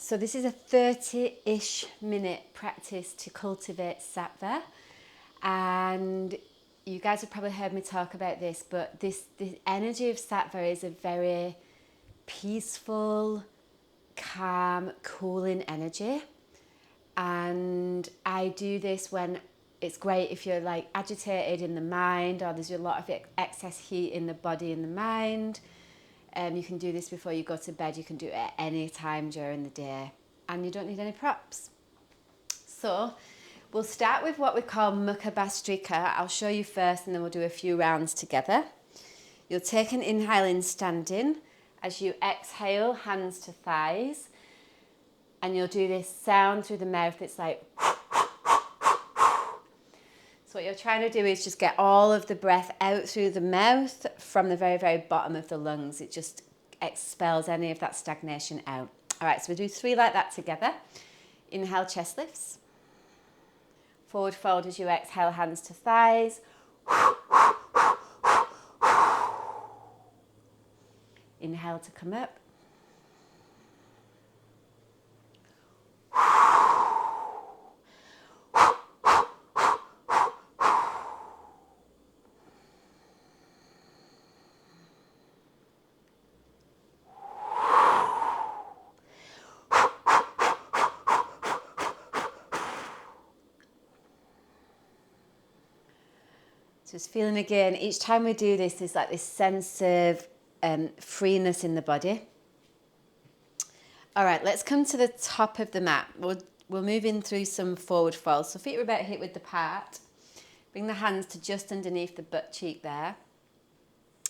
So this is a 30-ish minute practice to cultivate sattva, and you guys have probably heard me talk about this, but the energy of sattva is a very peaceful, calm, cooling energy. And I do this when it's great if you're like agitated in the mind, or there's a lot of excess heat in the body and the mind. You can do this before you go to bed. You can do it at any time during the day, and you don't need any props. So we'll start with what we call Mukha Bhastrika. I'll show you first, and then we'll do a few rounds together. You'll take an inhale in standing. As you exhale, hands to thighs, and you'll do this sound through the mouth. It's like... So what you're trying to do is just get all of the breath out through the mouth from the very, very bottom of the lungs. It just expels any of that stagnation out. All right, so we'll do 3 like that together. Inhale, chest lifts. Forward fold as you exhale, hands to thighs. Inhale to come up. Just feeling again, each time we do this, there's like this sense of freeness in the body. All right, let's come to the top of the mat. We'll move in through some forward folds. So feet are about hip width apart. Bring the hands to just underneath the butt cheek there.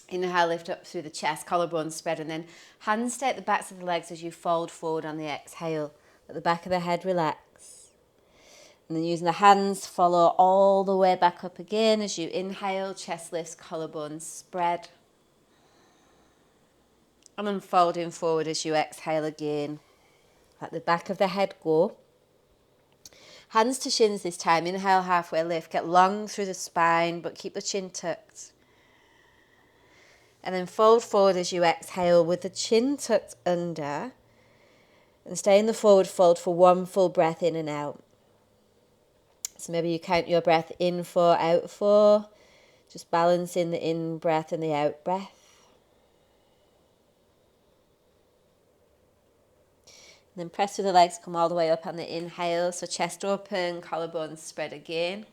Inhale, lift up through the chest, collarbone spread, and then hands stay at the backs of the legs as you fold forward on the exhale. Let the back of the head relax. And then using the hands, follow all the way back up again as you inhale, chest lifts, collarbones spread. And then folding forward as you exhale again. Let the back of the head go. Hands to shins this time. Inhale, halfway lift. Get long through the spine, but keep the chin tucked. And then fold forward as you exhale with the chin tucked under. And stay in the forward fold for 1 full breath in and out. So maybe you count your breath in 4, out 4. Just balancing the in breath and the out breath. And then press through the legs, come all the way up on the inhale. So chest open, collarbones spread again.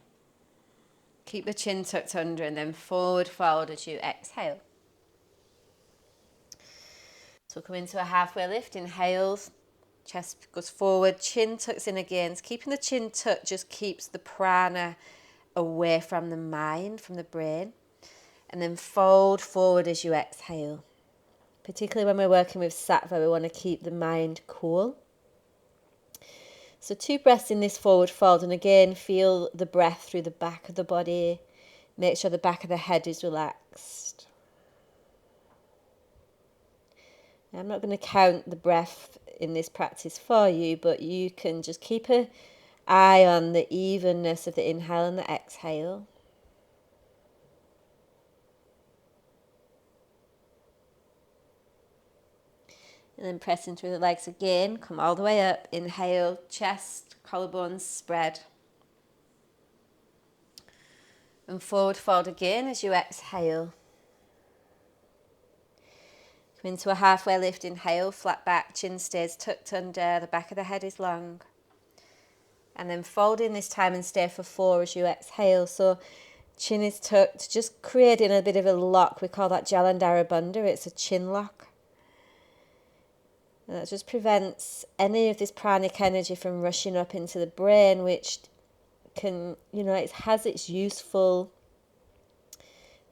Keep the chin tucked under and then forward fold as you exhale. So come into a halfway lift, inhales. Chest goes forward, chin tucks in again. So keeping the chin tucked just keeps the prana away from the mind, from the brain. And then fold forward as you exhale. Particularly when we're working with sattva, we want to keep the mind cool. So 2 breaths in this forward fold, and again feel the breath through the back of the body. Make sure the back of the head is relaxed. Now, I'm not going to count the breath in this practice for you, but you can just keep an eye on the evenness of the inhale and the exhale. And then pressing through the legs again, come all the way up, inhale, chest, collarbones spread. And forward fold again as you exhale. Come into a halfway lift, inhale, flat back, chin stays tucked under, the back of the head is long. And then fold in this time and stay for 4 as you exhale. So chin is tucked, just creating a bit of a lock. We call that Jalandhara Bandha. It's a chin lock. And that just prevents any of this pranic energy from rushing up into the brain, which can, it has its usefulness,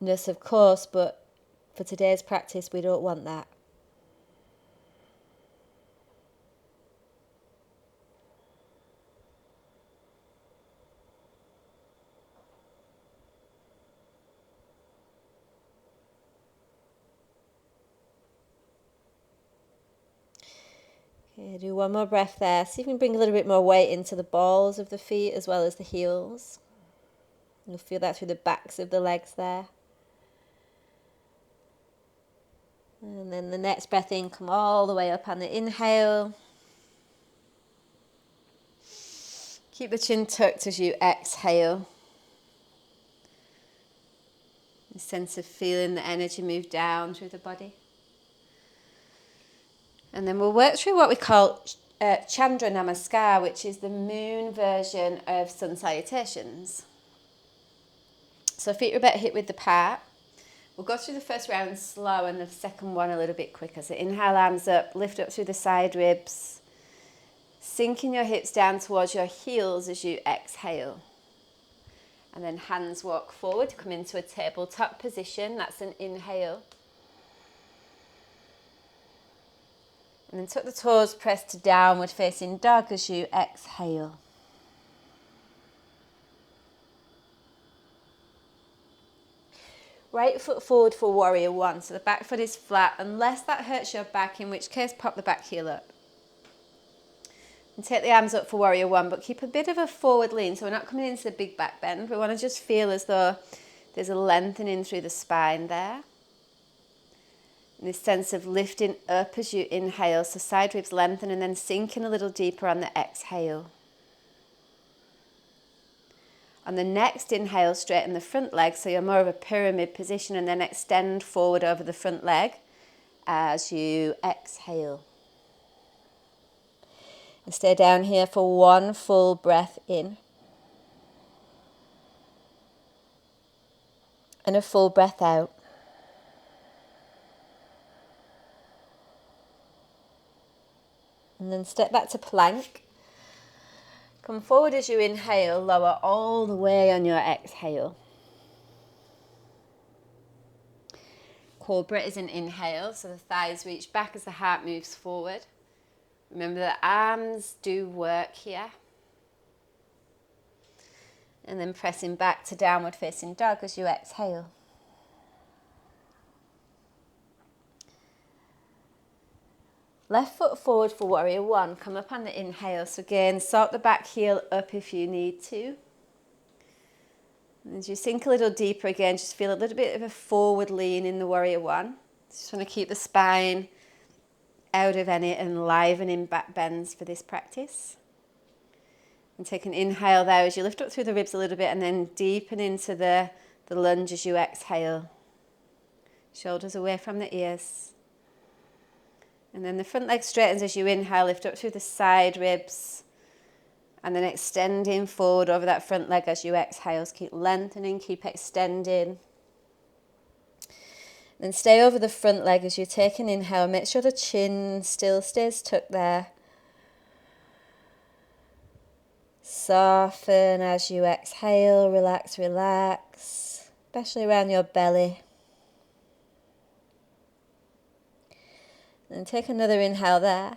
of course, but for today's practice, we don't want that. Okay, do 1 more breath there. See if you can bring a little bit more weight into the balls of the feet as well as the heels. You'll feel that through the backs of the legs there. And then the next breath in, come all the way up on the inhale. Keep the chin tucked as you exhale. A sense of feeling the energy move down through the body. And then we'll work through what we call Chandra Namaskar, which is the moon version of sun salutations. So feet are a bit hip width apart. We'll go through the first round slow and the second one a little bit quicker. So inhale, arms up, lift up through the side ribs. Sinking your hips down towards your heels as you exhale. And then hands walk forward, come into a tabletop position. That's an inhale. And then tuck the toes, press to downward facing dog as you exhale. Right foot forward for warrior one. So the back foot is flat, unless that hurts your back, in which case pop the back heel up. And take the arms up for warrior one, but keep a bit of a forward lean. So we're not coming into the big back bend. We want to just feel as though there's a lengthening through the spine there. And this sense of lifting up as you inhale. So side ribs lengthen and then sinking a little deeper on the exhale. On the next inhale, straighten the front leg. So you're more of a pyramid position, and then extend forward over the front leg as you exhale. And stay down here for one full breath in. And a full breath out. And then step back to plank. Come forward as you inhale, lower all the way on your exhale. Cobra is an inhale, so the thighs reach back as the heart moves forward. Remember the arms do work here. And then pressing back to downward facing dog as you exhale. Left foot forward for warrior one. Come up on the inhale. So again, sort the back heel up if you need to. And as you sink a little deeper again, just feel a little bit of a forward lean in the warrior one. Just want to keep the spine out of any enlivening back bends for this practice. And take an inhale there as you lift up through the ribs a little bit, and then deepen into the lunge as you exhale. Shoulders away from the ears. And then the front leg straightens as you inhale, lift up through the side ribs. And then extending forward over that front leg as you exhale. So keep lengthening, keep extending. Then stay over the front leg as you take an inhale. Make sure the chin still stays tucked there. Soften as you exhale, relax, relax, especially around your belly. And take another inhale there.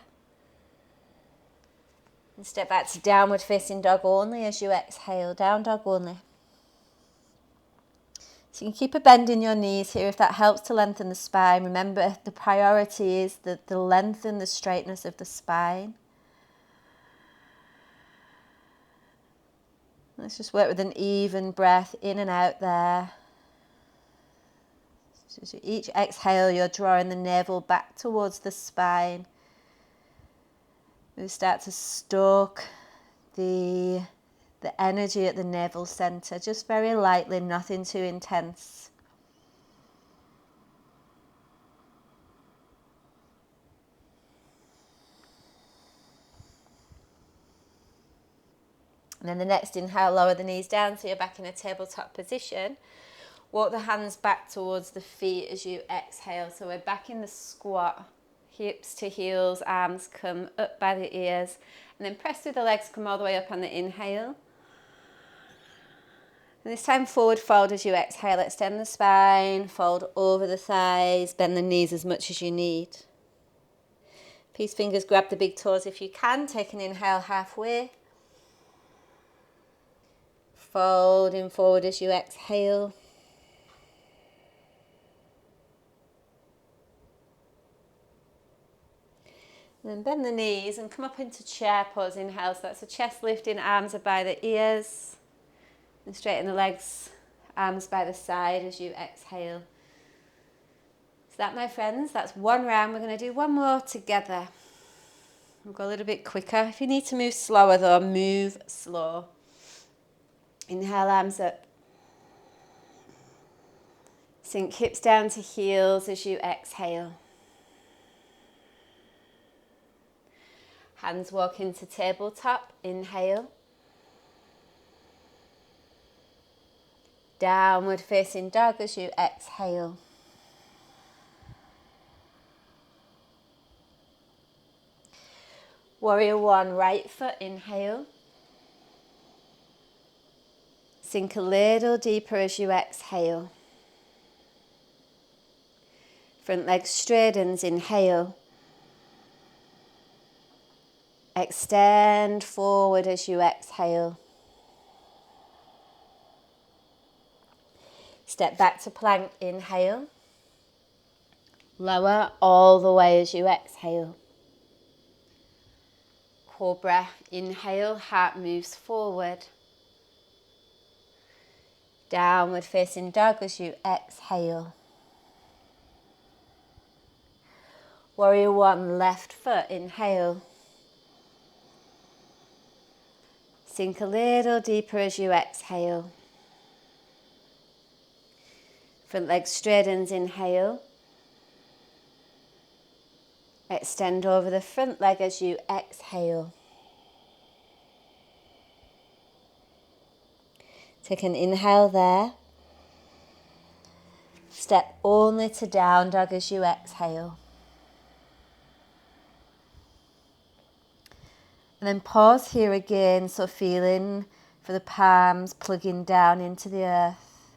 And step back to downward facing dog only as you exhale, down dog only. So you can keep a bend in your knees here if that helps to lengthen the spine. Remember, the priority is the length and the straightness of the spine. Let's just work with an even breath in and out there. So each exhale, you're drawing the navel back towards the spine. We start to stoke the energy at the navel center, just very lightly, nothing too intense. And then the next inhale, lower the knees down so you're back in a tabletop position. Walk the hands back towards the feet as you exhale. So we're back in the squat. Hips to heels, arms come up by the ears. And then press through the legs, come all the way up on the inhale. And this time forward fold as you exhale. Extend the spine, fold over the thighs, bend the knees as much as you need. Peace fingers, grab the big toes if you can. Take an inhale halfway. Folding forward as you exhale. And then bend the knees and come up into chair pose. Inhale, so that's a chest lifting, arms are by the ears. And straighten the legs, arms by the side as you exhale. So that, my friends, that's one round. We're going to do one more together. We'll go a little bit quicker. If you need to move slower though, move slow. Inhale, arms up. Sink hips down to heels as you exhale. Hands walk into tabletop. Inhale. Downward facing dog as you exhale. Warrior one, right foot, inhale. Sink a little deeper as you exhale. Front leg straightens, inhale. Extend forward as you exhale. Step back to plank, inhale. Lower all the way as you exhale. Cobra, inhale, heart moves forward. Downward facing dog as you exhale. Warrior one, left foot, inhale. Sink a little deeper as you exhale. Front leg straightens, inhale. Extend over the front leg as you exhale. Take an inhale there. Step only to down dog as you exhale. And then pause here again, so feeling for the palms plugging down into the earth.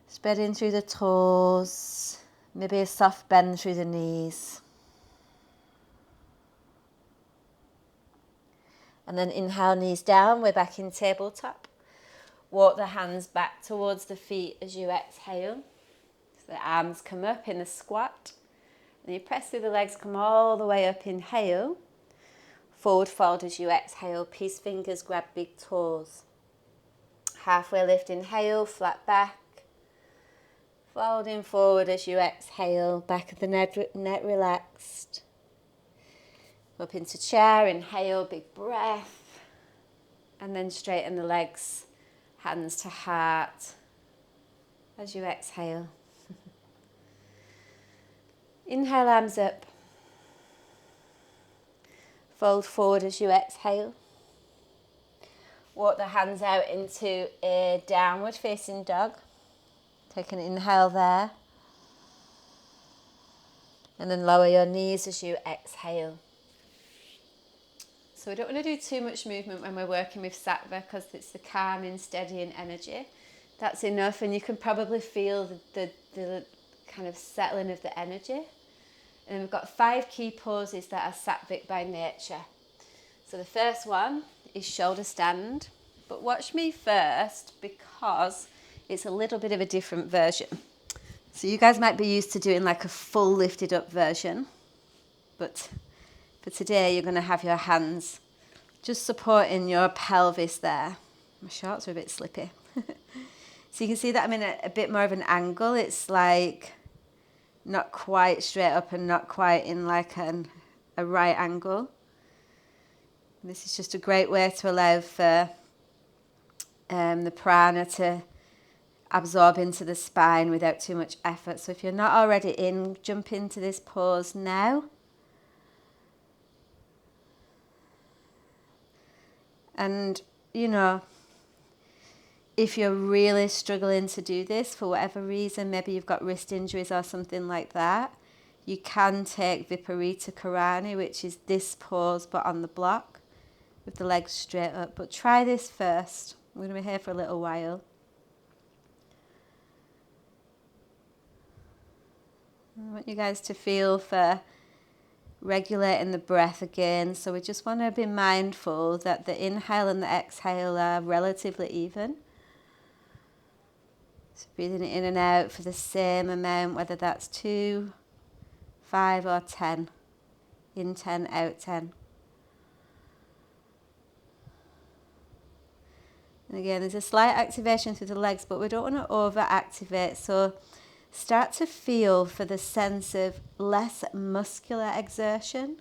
Spreading through the toes, maybe a soft bend through the knees. And then inhale, knees down, we're back in tabletop. Walk the hands back towards the feet as you exhale. So the arms come up in a squat. And you press through the legs, come all the way up, inhale. Forward fold as you exhale, peace fingers grab big toes. Halfway lift, inhale, flat back. Folding forward as you exhale, back of the neck relaxed. Up into chair, inhale, big breath. And then straighten the legs, hands to heart as you exhale. Inhale, arms up. Fold forward as you exhale. Walk the hands out into a downward facing dog. Take an inhale there. And then lower your knees as you exhale. So we don't want to do too much movement when we're working with Sattva because it's the calming, steadying energy. That's enough, and you can probably feel the kind of settling of the energy. And we've got 5 key poses that are Sattvic by nature. So the first one is shoulder stand. But watch me first because it's a little bit of a different version. So you guys might be used to doing like a full lifted up version. But for today, you're going to have your hands just supporting your pelvis there. My shorts are a bit slippy. So you can see that I'm in a bit more of an angle. It's like not quite straight up and not quite in like a right angle. And this is just a great way to allow for the prana to absorb into the spine without too much effort. So if you're not already in, jump into this pose now. And, you know, if you're really struggling to do this for whatever reason, maybe you've got wrist injuries or something like that, you can take Viparita Karani, which is this pose but on the block with the legs straight up. But try this first. We're going to be here for a little while. I want you guys to feel for regulating the breath again. So we just want to be mindful that the inhale and the exhale are relatively even. So breathing in and out for the same amount, whether that's 2, 5 or 10. In 10, out 10. And again, there's a slight activation through the legs, but we don't want to over-activate. So start to feel for the sense of less muscular exertion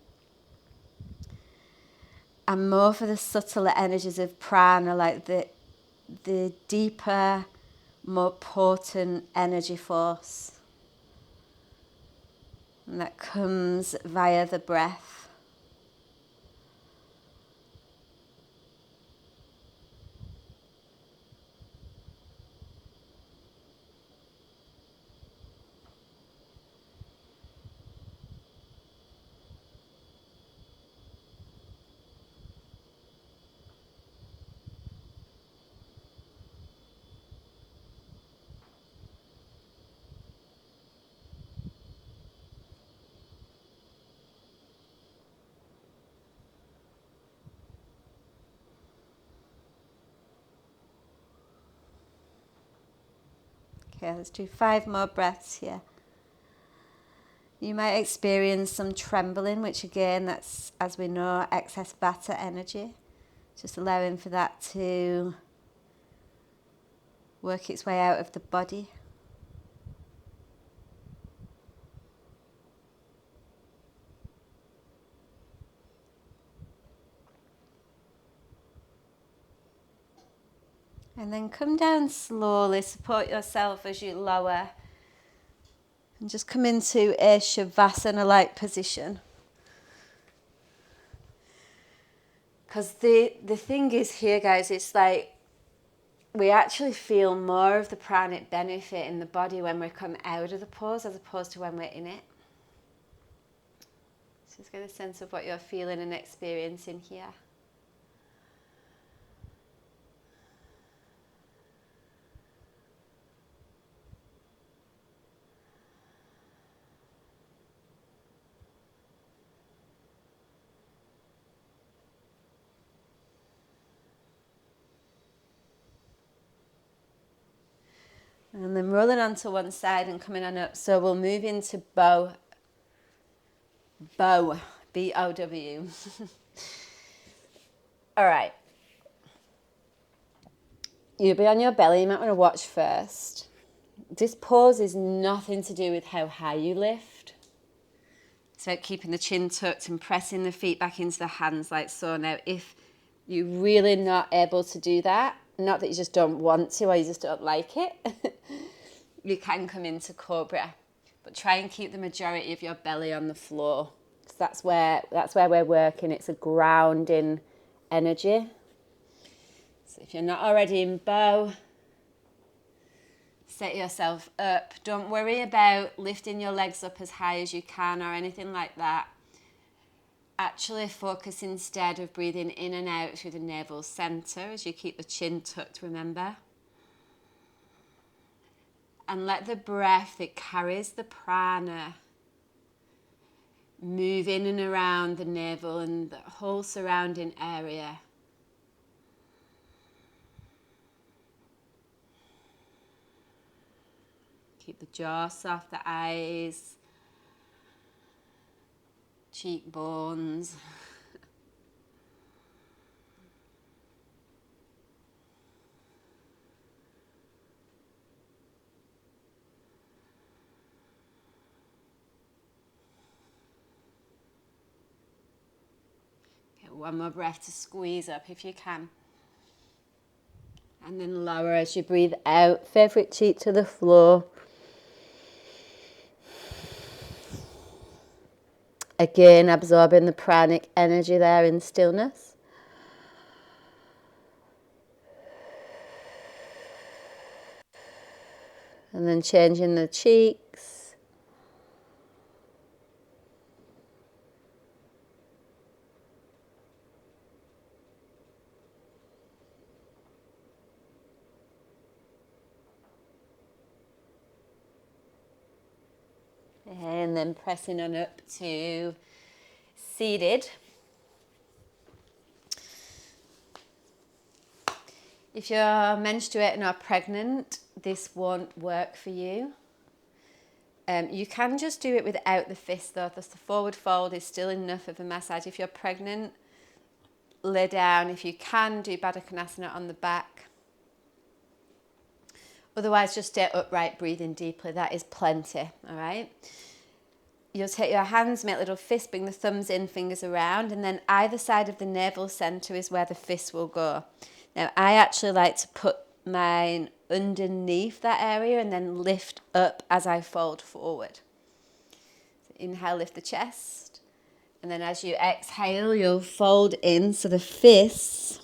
and more for the subtler energies of prana, like the deeper, more potent energy force. And that comes via the breath. Okay, let's do 5 more breaths here. You might experience some trembling, which again, that's, as we know, excess vata energy. Just allowing for that to work its way out of the body. And then come down slowly, support yourself as you lower. And just come into a Shavasana-like position. Because the thing is here, guys, it's like we actually feel more of the pranic benefit in the body when we come out of the pose as opposed to when we're in it. So just get a sense of what you're feeling and experiencing here. And then rolling onto one side and coming on up. So we'll move into bow. Bow. B-O-W. All right. You'll be on your belly. You might want to watch first. This pose is nothing to do with how high you lift. It's about keeping the chin tucked and pressing the feet back into the hands like so. Now, if you're really not able to do that, not that you just don't want to or you just don't like it, you can come into cobra. But try and keep the majority of your belly on the floor. Because that's where we're working. It's a grounding energy. So if you're not already in bow, set yourself up. Don't worry about lifting your legs up as high as you can or anything like that. Actually focus instead of breathing in and out through the navel center as you keep the chin tucked, remember. And let the breath that carries the prana move in and around the navel and the whole surrounding area. Keep the jaw soft, the eyes, cheekbones. Okay, one more breath to squeeze up if you can. And then lower as you breathe out. Favorite cheek to the floor. Again, absorbing the pranic energy there in stillness. And then changing the cheeks. And then pressing on up to seated. If you're menstruating or pregnant, this won't work for you. You can just do it without the fist though. The forward fold is still enough of a massage. If you're pregnant, lay down. If you can, do Baddha Konasana on the back. Otherwise, just stay upright, breathing deeply. That is plenty, all right? You'll take your hands, make little fists, bring the thumbs in, fingers around, and then either side of the navel center is where the fists will go. Now, I actually like to put mine underneath that area and then lift up as I fold forward. So inhale, lift the chest. And then as you exhale, you'll fold in. So the fists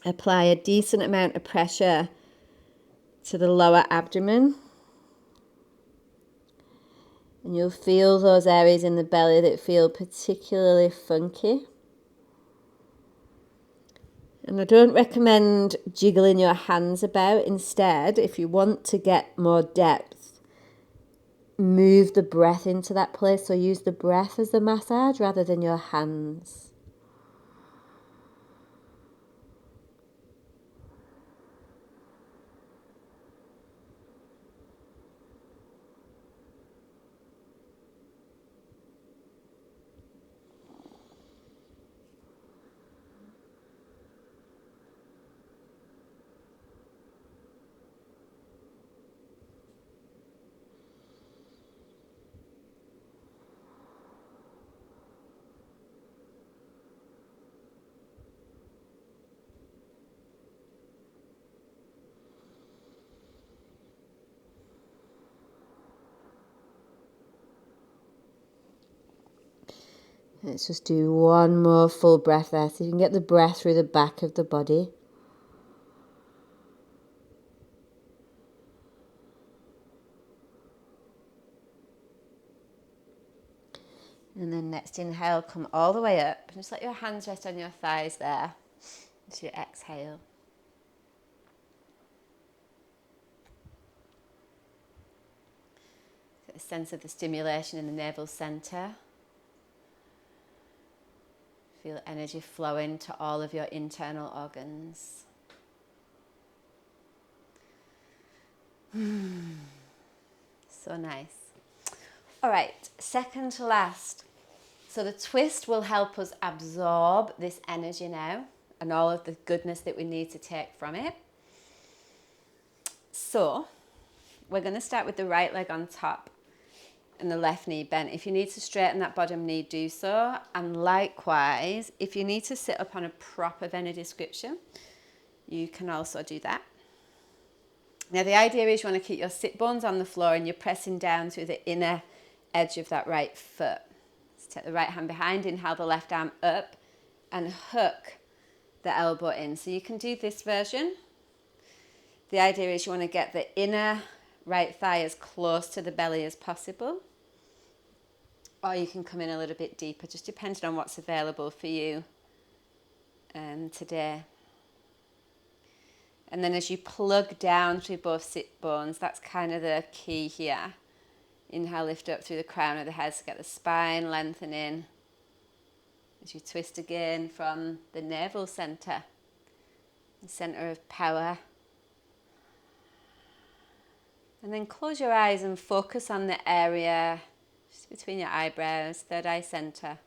apply a decent amount of pressure to the lower abdomen. And you'll feel those areas in the belly that feel particularly funky. And I don't recommend jiggling your hands about. Instead, if you want to get more depth, move the breath into that place. So use the breath as the massage rather than your hands. Let's just do one more full breath there. So you can get the breath through the back of the body. And then next inhale, come all the way up. And just let your hands rest on your thighs there as you exhale. Get a sense of the stimulation in the navel center. Feel energy flowing to all of your internal organs. So nice. All right, second to last. So the twist will help us absorb this energy now and all of the goodness that we need to take from it. So we're going to start with the right leg on top and the left knee bent. If you need to straighten that bottom knee, do so. And likewise, if you need to sit up on a prop of any description, you can also do that. Now the idea is you want to keep your sit bones on the floor and you're pressing down through the inner edge of that right foot. Let's take the right hand behind, inhale the left arm up and hook the elbow in. So you can do this version. The idea is you want to get the inner right thigh as close to the belly as possible. Or you can come in a little bit deeper, just depending on what's available for you today. And then as you plug down through both sit bones, that's kind of the key here. Inhale, lift up through the crown of the head to get the spine lengthening. As you twist again from the navel center, the center of power. And then close your eyes and focus on the area just between your eyebrows, third eye center.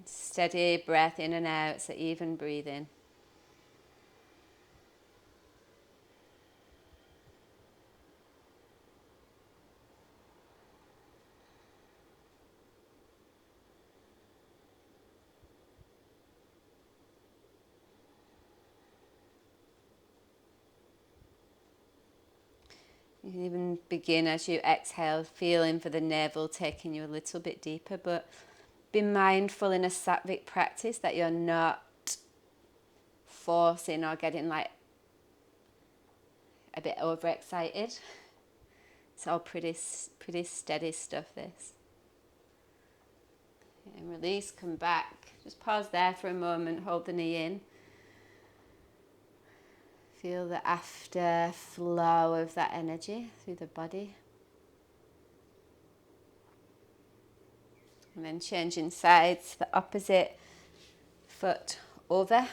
Steady breath in and out, so even breathing. You can even begin as you exhale, feeling for the navel taking you a little bit deeper, but be mindful in a sattvic practice that you're not forcing or getting like a bit overexcited. It's all pretty steady stuff, this. And release, come back. Just pause there for a moment, hold the knee in. Feel the afterflow of that energy through the body. And then changing sides, the opposite foot over.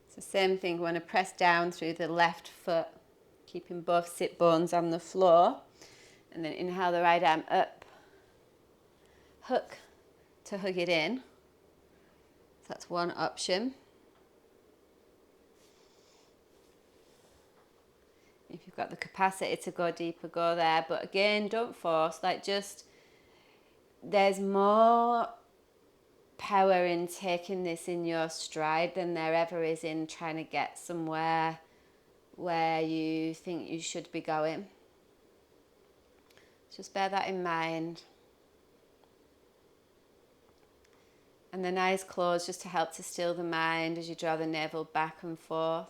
So same thing, we want to press down through the left foot, keeping both sit bones on the floor. And then inhale the right arm up, hook to hug it in. So that's one option. If you've got the capacity to go deeper, go there. But again, don't force. Like, just, there's more power in taking this in your stride than there ever is in trying to get somewhere where you think you should be going. Just bear that in mind. And then eyes closed just to help to still the mind as you draw the navel back and forth.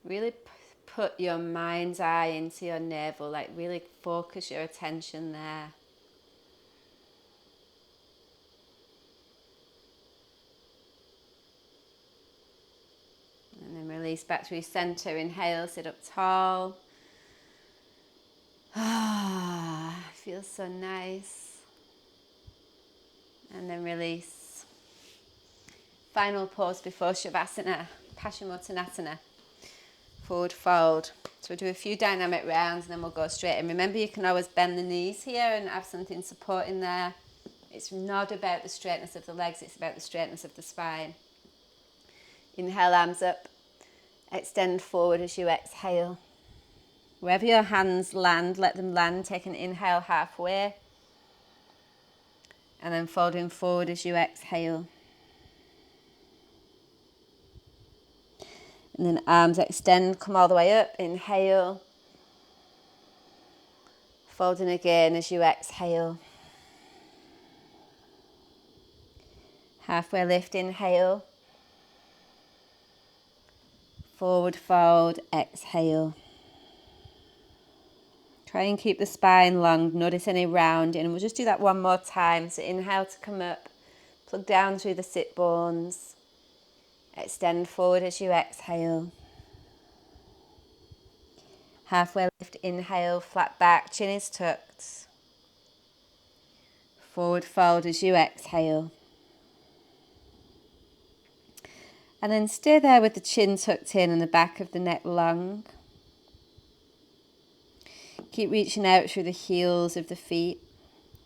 Really put your mind's eye into your navel, like really focus your attention there. And then release back through center. Inhale, sit up tall. Ah, feels so nice. And then release. Final pause before Shavasana, Paschimottanasana. Forward fold. So we'll do a few dynamic rounds and then we'll go straight in. Remember, you can always bend the knees here and have something supporting there. It's not about the straightness of the legs, it's about the straightness of the spine. Inhale, arms up. Extend forward as you exhale. Wherever your hands land, let them land. Take an inhale halfway. And then folding forward as you exhale. And then arms extend, come all the way up. Inhale. Folding again as you exhale. Halfway lift, inhale. Forward fold, exhale. Try and keep the spine long. Notice any rounding. And we'll just do that one more time. So inhale to come up. Plug down through the sit bones. Extend forward as you exhale. Halfway lift, inhale, flat back, chin is tucked. Forward fold as you exhale. And then stay there with the chin tucked in and the back of the neck long. Keep reaching out through the heels of the feet.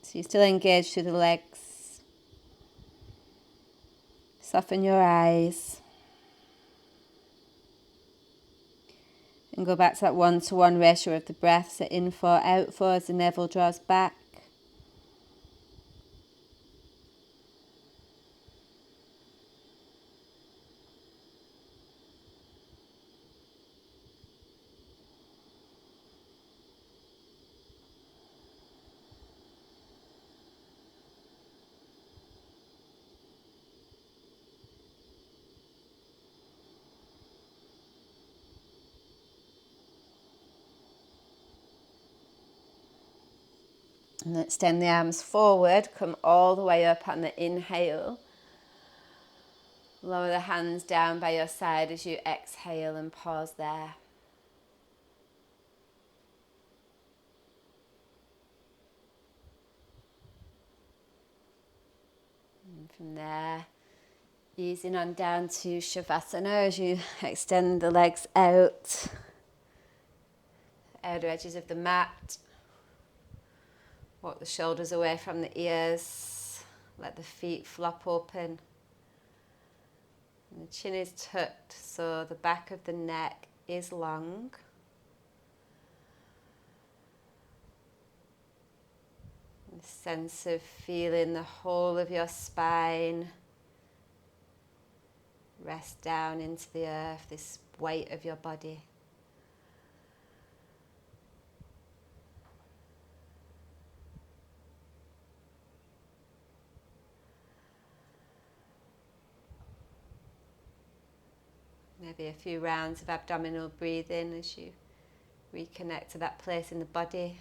So you're still engaged through the legs. Soften your eyes. And go back to that 1-to-1 ratio of the breath. So in 4, out 4 as the navel draws back. And extend the arms forward, come all the way up on the inhale. Lower the hands down by your side as you exhale and pause there. And from there, easing on down to Shavasana as you extend the legs out. Outer edges of the mat. Walk the shoulders away from the ears. Let the feet flop open. And the chin is tucked, so the back of the neck is long. And the sense of feeling the whole of your spine rest down into the earth, this weight of your body. Maybe a few rounds of abdominal breathing as you reconnect to that place in the body.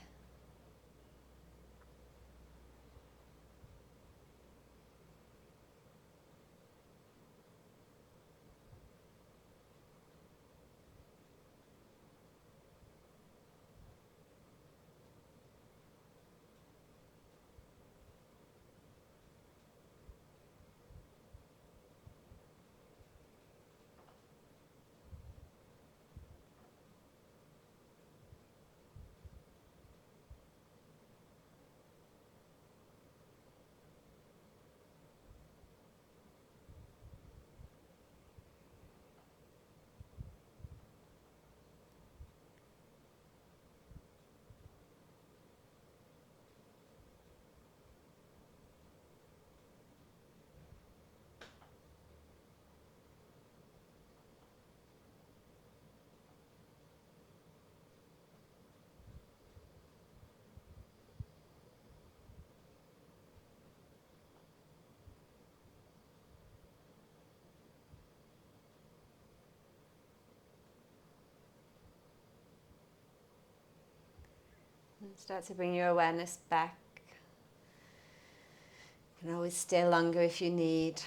Start to bring your awareness back. You can always stay longer if you need.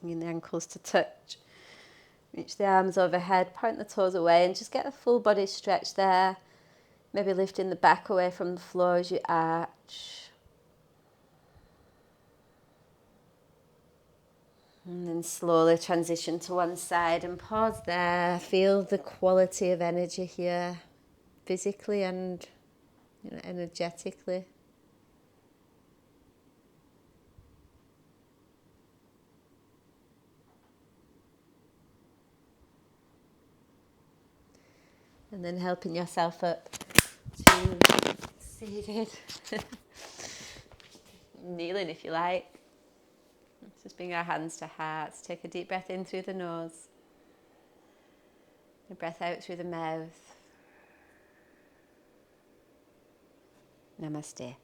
Bringing the ankles to touch. Reach the arms overhead, point the toes away, and just get a full body stretch there. Maybe lifting the back away from the floor as you arch. And then slowly transition to one side and pause there. Feel the quality of energy here, physically and energetically. And then helping yourself up to seated. Kneeling if you like. Let's just bring our hands to hearts. Take a deep breath in through the nose. A breath out through the mouth. Namaste.